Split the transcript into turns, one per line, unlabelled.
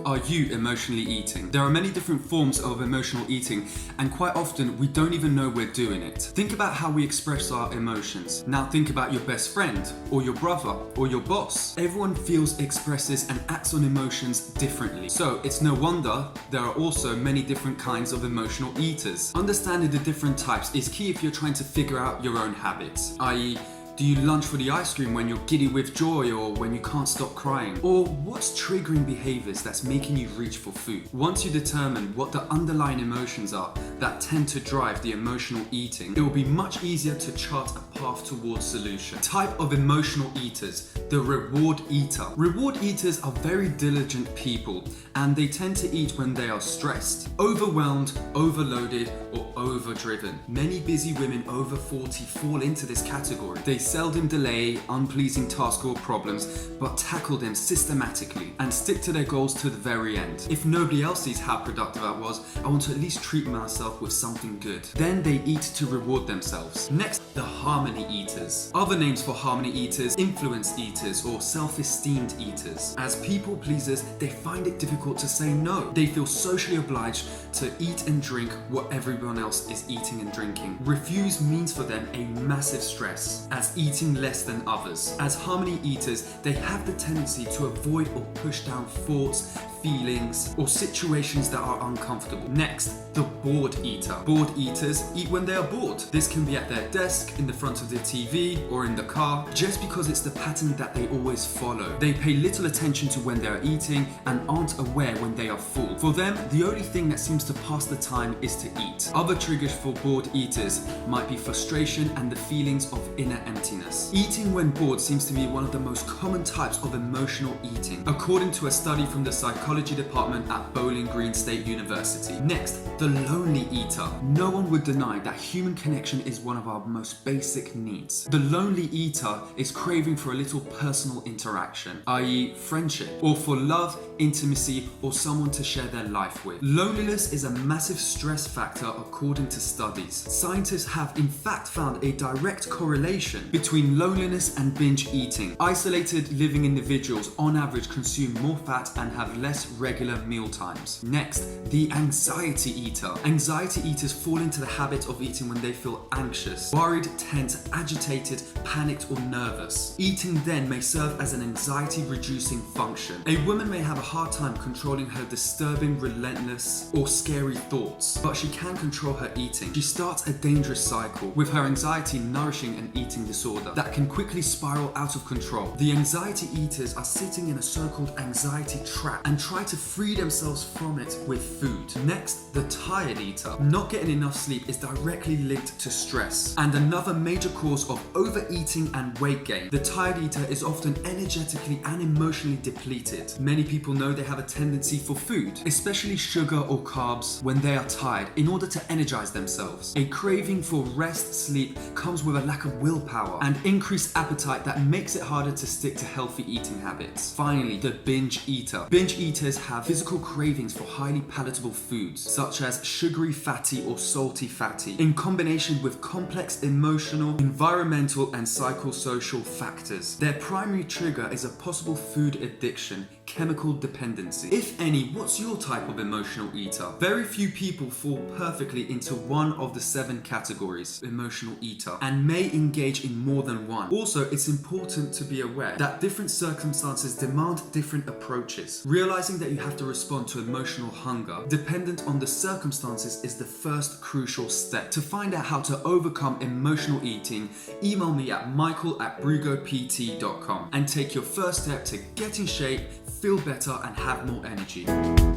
are you emotionally eating? There are many different forms of emotional eating, and quite often we don't even know we're doing it. Think about how we express our emotions. Now think about your best friend, or your brother, or your boss. Everyone feels, expresses, and acts on emotions differently. So it's no wonder there are also many different kinds of emotional eaters. Understanding the different types is key if you're trying to figure out your own habits, i.e., do you lunge for the ice cream when you're giddy with joy or when you can't stop crying? Or what's triggering behaviors that's making you reach for food? Once you determine what the underlying emotions are that tend to drive the emotional eating, it will be much easier to chart a path towards solution. Type of emotional eaters: the reward eater. Reward eaters are very diligent people, and they tend to eat when they are stressed, overwhelmed, overloaded, or overdriven. Many busy women over 40 fall into this category. They seldom delay unpleasing tasks or problems, but tackle them systematically and stick to their goals to the very end. If nobody else sees how productive I was, I want to at least treat myself with something good. Then they eat to reward themselves. Next, the harmony eaters. Other names for harmony eaters: influence eaters or self-esteemed eaters. As people pleasers, they find it difficult to say no. They feel socially obliged to eat and drink what everyone else is eating and drinking. Refuse means for them a massive stress, as eating less than others. As harmony eaters, they have the tendency to avoid or push down thoughts, feelings, or situations that are uncomfortable. Next, the bored eater. Bored eaters eat when they are bored. This can be at their desk, in the front of the TV, or in the car, just because it's the pattern that they always follow. They pay little attention to when they are eating and aren't aware when they are full. For them, the only thing that seems to pass the time is to eat. Other triggers for bored eaters might be frustration and the feelings of inner emptiness. Eating when bored seems to be one of the most common types of emotional eating, according to a study from the psychology department at Bowling Green State University. Next, the lonely eater. No one would deny that human connection is one of our most basic needs. The lonely eater is craving for a little personal interaction, i.e. friendship, or for love, intimacy, or someone to share their life with. Loneliness is a massive stress factor according to studies. Scientists have in fact found a direct correlation between loneliness and binge eating. Isolated living individuals on average consume more fat and have less regular meal times. Next, the anxiety eater. Anxiety eaters fall into the habit of eating when they feel anxious, worried, tense, agitated, panicked, or nervous. Eating then may serve as an anxiety-reducing function. A woman may have a hard time controlling her disturbing, relentless, or scary thoughts, but she can control her eating. She starts a dangerous cycle, with her anxiety nourishing an eating disorder that can quickly spiral out of control. The anxiety eaters are sitting in a so-called anxiety trap and try to free themselves from it with food. Next, the tired eater. Not getting enough sleep is directly linked to stress and another major cause of overeating and weight gain. The tired eater is often energetically and emotionally depleted. Many people know they have a tendency for food, especially sugar or carbs, when they are tired in order to energize themselves. A craving for rest, sleep comes with a lack of willpower and increased appetite that makes it harder to stick to healthy eating habits. Finally, the binge eater. Binge eaters have physical cravings for highly palatable foods, such as sugary fatty or salty fatty, in combination with complex emotional, environmental, and psychosocial factors. Their primary trigger is a possible food addiction, chemical dependency. If any, what's your type of emotional eater? Very few people fall perfectly into one of the 7 categories, emotional eater, and may engage in more than one. Also, it's important to be aware that different circumstances demand different approaches. Realizing that you have to respond to emotional hunger dependent on the circumstances is the first crucial step. To find out how to overcome emotional eating, email me at michael@brigopt.com and take your first step to get in shape, feel better, and have more energy.